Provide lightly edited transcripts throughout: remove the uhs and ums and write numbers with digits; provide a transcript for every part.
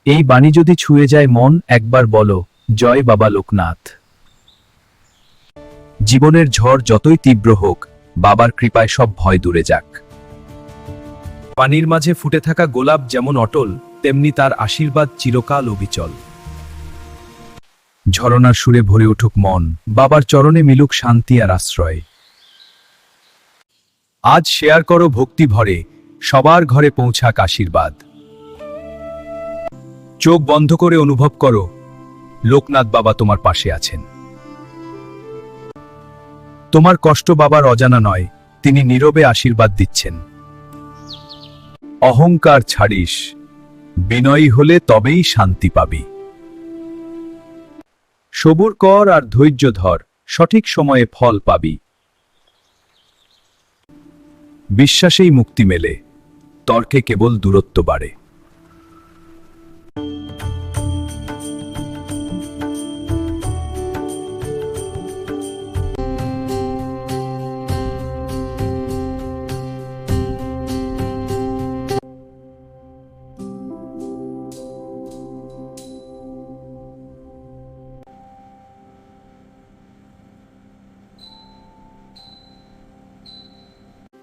এই বাণী যদি ছুঁয়ে যায় মন, একবার বলো, জয় বাবা লোকনাথ। জীবনের ঝড় যতই তীব্র হোক, বাবার কৃপায় সব ভয় দূরে যাক। পানির মাঝে ফুটে থাকা গোলাপ যেমন অটল, তেমনি তার আশীর্বাদ চিরকাল অবিচল। ঝরনার সুরে ভরে উঠুক মন, বাবার চরণে মিলুক শান্তি আর আশ্রয়। আজ শেয়ার করো ভক্তি ভরে, সবার ঘরে পৌঁছাক আশীর্বাদ। চোখ বন্ধ করে অনুভব করো, লোকনাথ বাবা তোমার পাশে আছেন। তোমার কষ্ট বাবার অজানা নয়, তিনি নীরবে আশীর্বাদ দিচ্ছেন। অহংকার ছাড়িস, বিনয়ী হলে তবেই শান্তি পাবি। সবুর কর আর ধৈর্য ধর, সঠিক সময়ে ফল পাবি। বিশ্বাসেই মুক্তি মেলে, তর্কে কেবল দূরত্ব বাড়ে।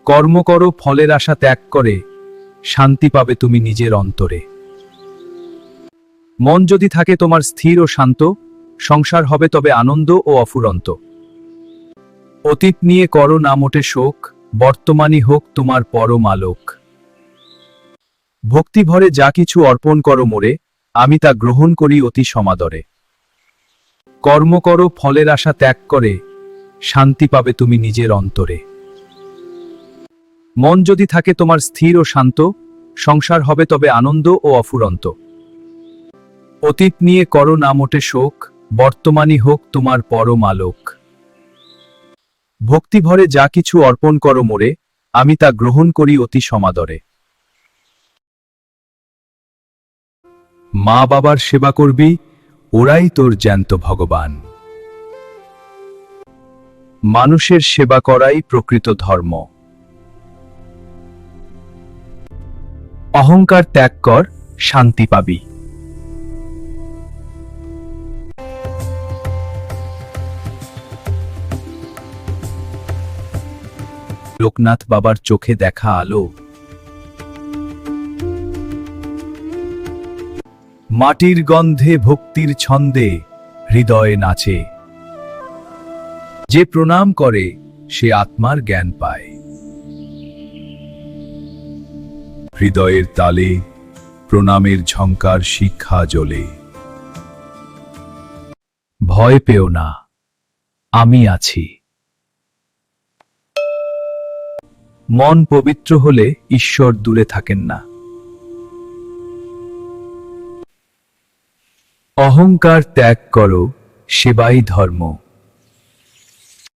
কর্ম করো, ফলের আশা ত্যাগ করে, শান্তি পাবে তুমি নিজের অন্তরে। মন যদি থাকে তোমার স্থির ও শান্ত, সংসার হবে তবে আনন্দ ও অফুরন্ত। অতীত নিয়ে করো না মোটে শোক, বর্তমানই হোক তোমার পরম আলোক। ভক্তি ভরে যা কিছু অর্পণ করো মোরে, আমি তা গ্রহণ করি অতি সমাদরে। কর্ম করো, ফলের আশা ত্যাগ করে, শান্তি পাবে তুমি নিজের অন্তরে। মন যদি থাকে তোমার স্থির ও শান্ত, সংসার হবে তবে আনন্দ ও অফুরন্ত। অতীত নিয়ে করো না মোটে শোক, বর্তমানই হোক তোমার পরম আলোক। ভক্তি ভরে যা কিছু অর্পণ করো মোরে, আমি তা গ্রহণ করি অতি সমাদরে। মা বাবার সেবা করবি, ওরাই তোর জ্যান্ত ভগবান। মানুষের সেবা করাই প্রকৃত ধর্ম। অহংকার ত্যাগ কর, শান্তি পাবি। লোকনাথ বাবার চোখে দেখা আলো। মাটির গন্ধে ভক্তির ছন্দে হৃদয়ে নাচে। যে প্রণাম করে সে আত্মার জ্ঞান পায়। হৃদয়ের তালে প্রণামের ঝংকার শিক্ষা জ্বলে। ভয় পেও না, আমি আছি। মন পবিত্র হলে ঈশ্বর দূরে থাকেন না। অহংকার ত্যাগ করো, সেবাই ধর্ম।